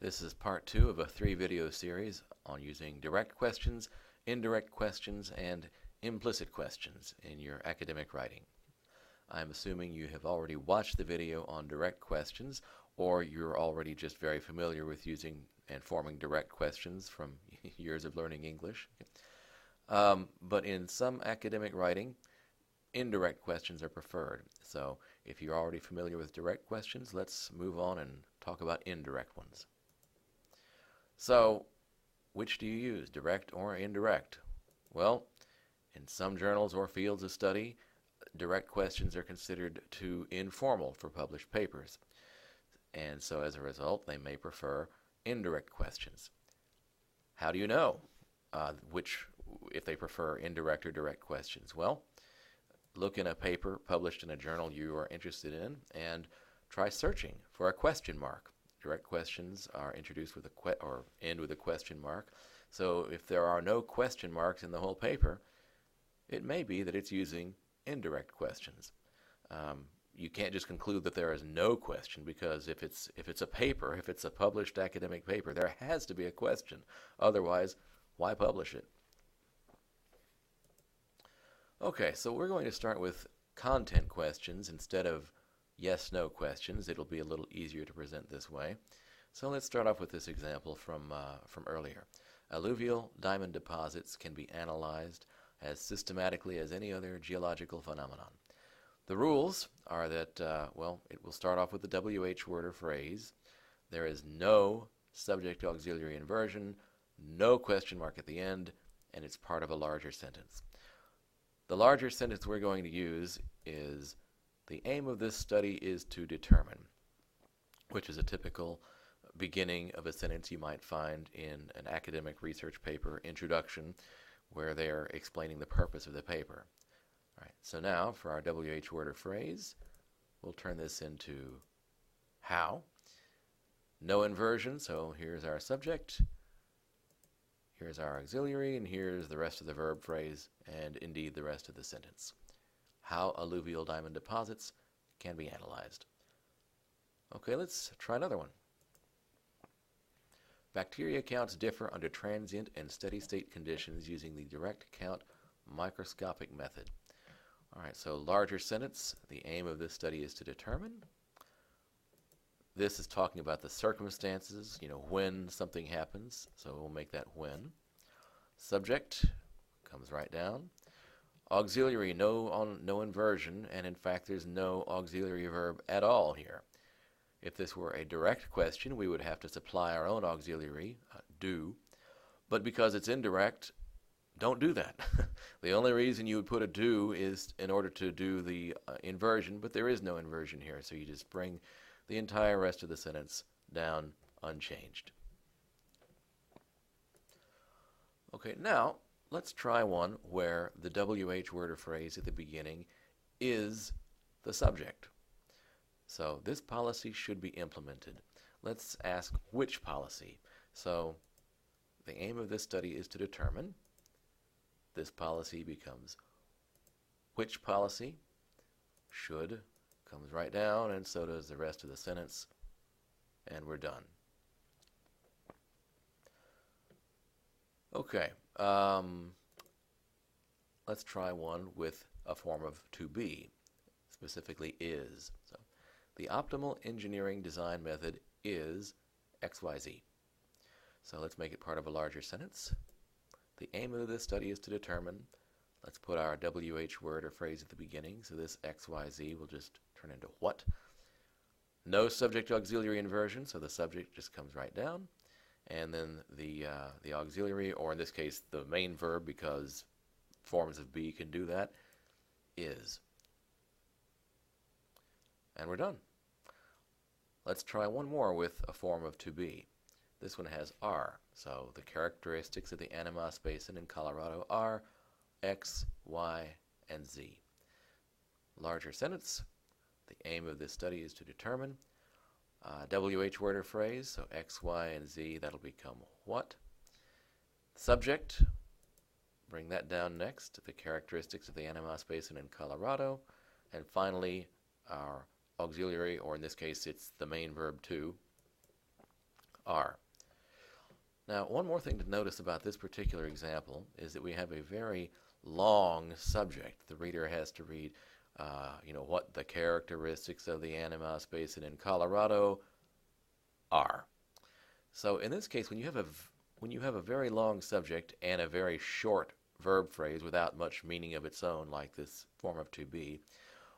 This is part 2 of a 3-video series on using direct questions, indirect questions, and implicit questions in your academic writing. I'm assuming you have already watched the video on direct questions, or you're already just very familiar with using and forming direct questions from years of learning English. But in some academic writing, indirect questions are preferred. So if you're already familiar with direct questions, let's move on and talk about indirect ones. So, which do you use, direct or indirect? Well, in some journals or fields of study, direct questions are considered too informal for published papers. And so as a result, they may prefer indirect questions. How do you know if they prefer indirect or direct questions? Well, look in a paper published in a journal you are interested in and try searching for a question mark. Direct questions are introduced with or end with a question mark. So if there are no question marks in the whole paper, it may be that it's using indirect questions. You can't just conclude that there is no question, because if it's a paper, if it's a published academic paper, there has to be a question. Otherwise, why publish it? Okay, so we're going to start with content questions instead of yes-no questions. It'll be a little easier to present this way. So let's start off with this example from earlier. Alluvial diamond deposits can be analyzed as systematically as any other geological phenomenon. The rules are that, it will start off with the WH word or phrase. There is no subject auxiliary inversion, no question mark at the end, and it's part of a larger sentence. The larger sentence we're going to use is, the aim of this study is to determine, which is a typical beginning of a sentence you might find in an academic research paper introduction, where they're explaining the purpose of the paper. All right, so now for our WH word or phrase, we'll turn this into how. No inversion, so here's our subject, here's our auxiliary, and here's the rest of the verb phrase, and indeed the rest of the sentence. How alluvial diamond deposits can be analyzed. Okay, let's try another one. Bacteria counts differ under transient and steady state conditions using the direct count microscopic method. All right, so larger sentence, the aim of this study is to determine. This is talking about the circumstances, when something happens, so we'll make that when. Subject comes right down. Auxiliary, no inversion, and in fact there's no auxiliary verb at all here. If this were a direct question, we would have to supply our own auxiliary, do, but because it's indirect, don't do that. The only reason you would put a do is in order to do the inversion, but there is no inversion here, so you just bring the entire rest of the sentence down unchanged. Okay, now let's try one where the WH word or phrase at the beginning is the subject. So this policy should be implemented. Let's ask which policy. So the aim of this study is to determine. This policy becomes which policy. Should comes right down, and so does the rest of the sentence, and we're done. Okay, let's try one with a form of to be, specifically is. So the optimal engineering design method is XYZ. So let's make it part of a larger sentence. The aim of this study is to determine. Let's put our WH word or phrase at the beginning, so this XYZ will just turn into what. No subject auxiliary inversion, so the subject just comes right down. And then the auxiliary, or in this case the main verb, because forms of be can do that, is. And we're done. Let's try one more with a form of to be. This one has are, so the characteristics of the Animas Basin in Colorado are X, Y, and Z. Larger sentence, the aim of this study is to determine. WH word or phrase, so X, Y, and Z, that'll become what. Subject, bring that down next, the characteristics of the Animas Basin in Colorado. And finally, our auxiliary, or in this case it's the main verb to, are. Now, one more thing to notice about this particular example is that we have a very long subject. The reader has to read, what the characteristics of the Animas Basin in Colorado are. So in this case, when you have a very long subject and a very short verb phrase without much meaning of its own, like this form of to be,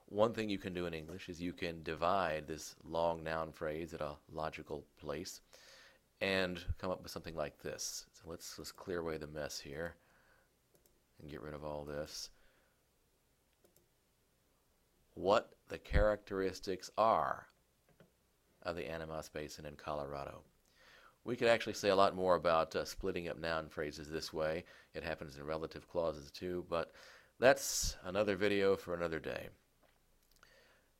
one thing you can do in English is you can divide this long noun phrase at a logical place and come up with something like this. So let's clear away the mess here and get rid of all this. What the characteristics are of the Animas Basin in Colorado. We could actually say a lot more about splitting up noun phrases this way. It happens in relative clauses too, but that's another video for another day.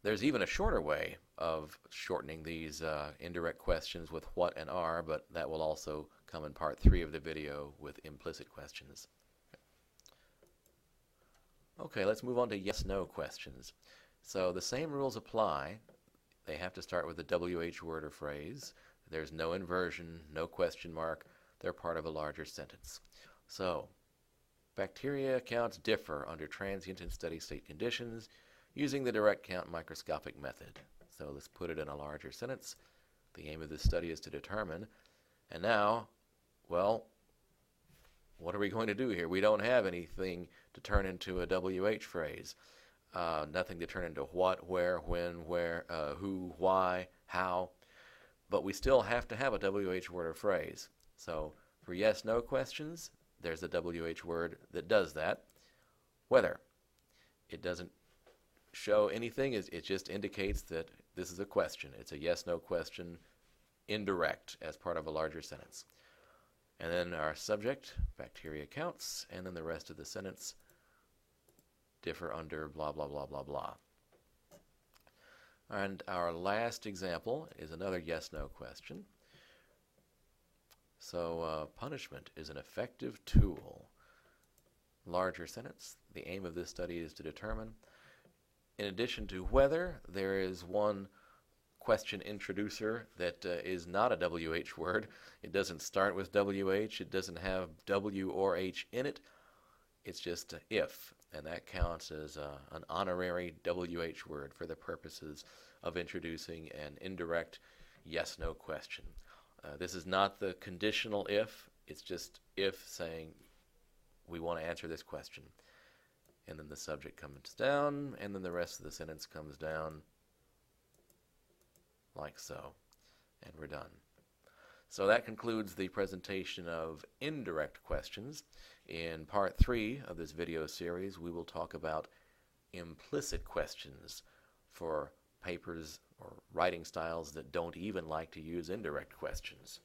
There's even a shorter way of shortening these indirect questions with what and are, but that will also come in part 3 of the video with implicit questions. Okay, let's move on to yes-no questions. So the same rules apply. They have to start with a WH word or phrase. There's no inversion, no question mark. They're part of a larger sentence. So, bacteria counts differ under transient and steady state conditions using the direct count microscopic method. So let's put it in a larger sentence. The aim of this study is to determine. And now, well, what are we going to do here? We don't have anything to turn into a WH phrase. Nothing to turn into what, where, when, where, who, why, how. But we still have to have a WH word or phrase. So for yes-no questions, there's a WH word that does that. Whether. It doesn't show anything. It just indicates that this is a question. It's a yes-no question, indirect, as part of a larger sentence. And then our subject, bacteria counts, and then the rest of the sentence, differ under blah, blah, blah, blah, blah. And our last example is another yes-no question. So punishment is an effective tool. Larger sentence. The aim of this study is to determine. In addition to whether, there is one question introducer that is not a WH word. It doesn't start with WH. It doesn't have W or H in it. It's just if, and that counts as an honorary WH word for the purposes of introducing an indirect yes-no question. This is not the conditional if. It's just if saying we want to answer this question. And then the subject comes down, and then the rest of the sentence comes down like so. And we're done. So that concludes the presentation of indirect questions. In part 3 of this video series, we will talk about implicit questions for papers or writing styles that don't even like to use indirect questions.